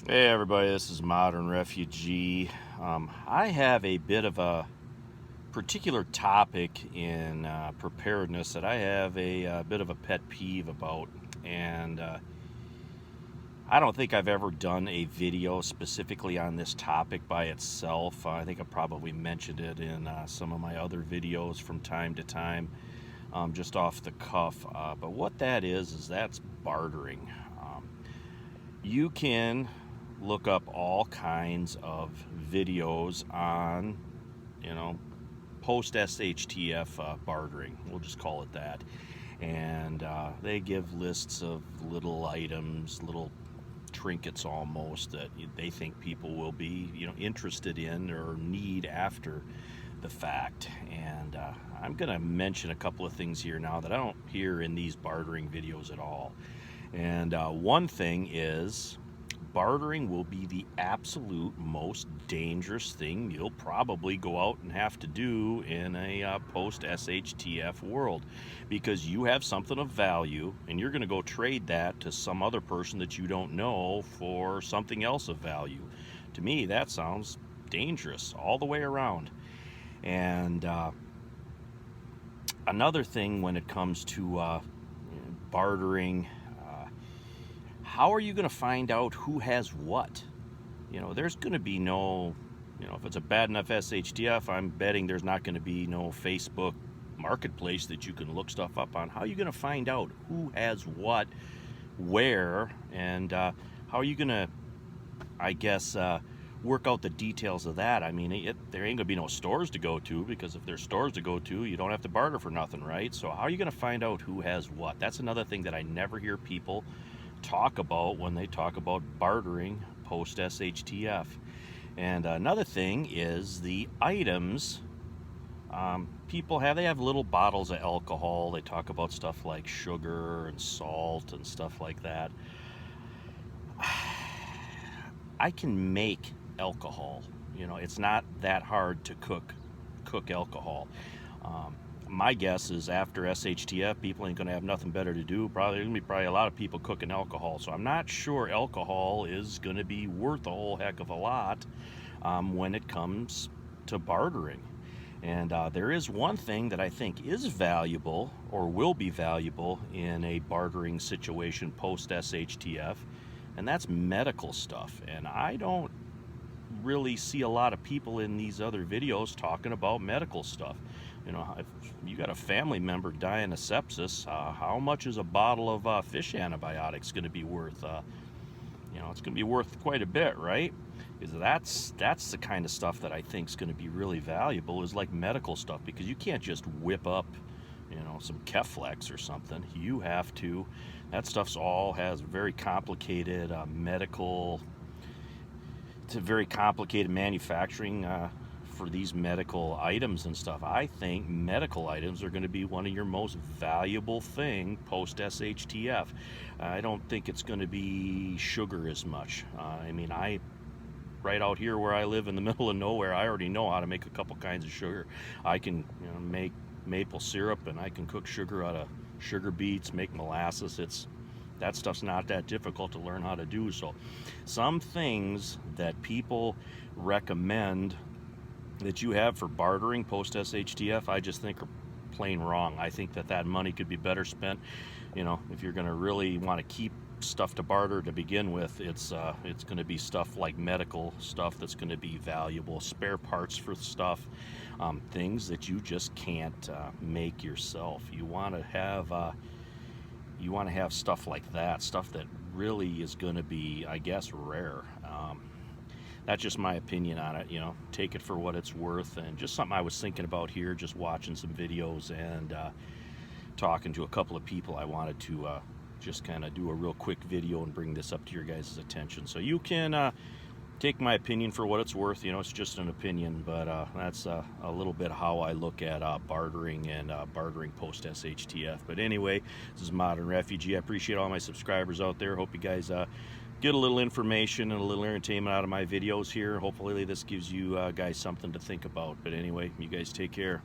Hey everybody, this is Modern Refugee. I have a bit of a particular topic in preparedness that I have a bit of a pet peeve about, and I don't think I've ever done a video specifically on this topic by itself. I think I probably mentioned it in some of my other videos from time to time, just off the cuff. But what that is that's bartering. You can look up all kinds of videos on, post SHTF bartering. We'll just call it that. And they give lists of little items, little trinkets almost, that they think people will be, interested in or need after the fact. And I'm going to mention a couple of things here now that I don't hear in these bartering videos at all. And one thing is, bartering will be the absolute most dangerous thing you'll probably go out and have to do in a post-SHTF world, because you have something of value and you're going to go trade that to some other person that you don't know for something else of value. To me, that sounds dangerous all the way around. And another thing when it comes to bartering, how are you going to find out who has what? There's going to be no, if it's a bad enough SHTF, I'm betting there's not going to be no Facebook marketplace that you can look stuff up on. How are you going to find out who has what, where, and how are you going to, I guess, work out the details of that? I mean, there ain't going to be no stores to go to, because if there's stores to go to, you don't have to barter for nothing, right? So how are you going to find out who has what? That's another thing that I never hear people talk about when they talk about bartering post SHTF. And another thing is the items people have. They have little bottles of alcohol. They talk about stuff like sugar and salt and stuff like that. I can make alcohol. It's not that hard to cook alcohol. My guess is after SHTF, people ain't going to have nothing better to do. There's going to be a lot of people cooking alcohol. So I'm not sure alcohol is going to be worth a whole heck of a lot when it comes to bartering. And there is one thing that I think is valuable, or will be valuable, in a bartering situation post SHTF, and that's medical stuff. And I don't really see a lot of people in these other videos talking about medical stuff. If you got a family member dying of sepsis, how much is a bottle of fish antibiotics going to be worth? It's going to be worth quite a bit, right? Because that's the kind of stuff that I think is going to be really valuable, is like medical stuff, because you can't just whip up, some Keflex or something. You have to. That stuff's all has very complicated medical. It's a very complicated manufacturing for these medical items and stuff. I think medical items are going to be one of your most valuable thing post SHTF. I don't think it's going to be sugar as much. Right out here where I live in the middle of nowhere, I already know how to make a couple kinds of sugar. I can make maple syrup, and I can cook sugar out of sugar beets, make molasses. That stuff's not that difficult to learn how to do. So some things that people recommend that you have for bartering post SHTF, I just think are plain wrong. I think that money could be better spent. If you're going to really want to keep stuff to barter to begin with, it's going to be stuff like medical stuff that's going to be valuable, spare parts for stuff, things that you just can't make yourself. You want to have stuff like that, stuff that really is going to be, I guess, rare. That's just my opinion on it. Take it for what it's worth, and just something I was thinking about here, just watching some videos and talking to a couple of people. I wanted to just kind of do a real quick video and bring this up to your guys' attention. So you can take my opinion for what it's worth. It's just an opinion, but that's a little bit how I look at bartering and bartering post SHTF. But anyway, this is Modern Refugee. I appreciate all my subscribers out there. Hope you guys get a little information and a little entertainment out of my videos here. Hopefully this gives you guys something to think about. But anyway, you guys take care.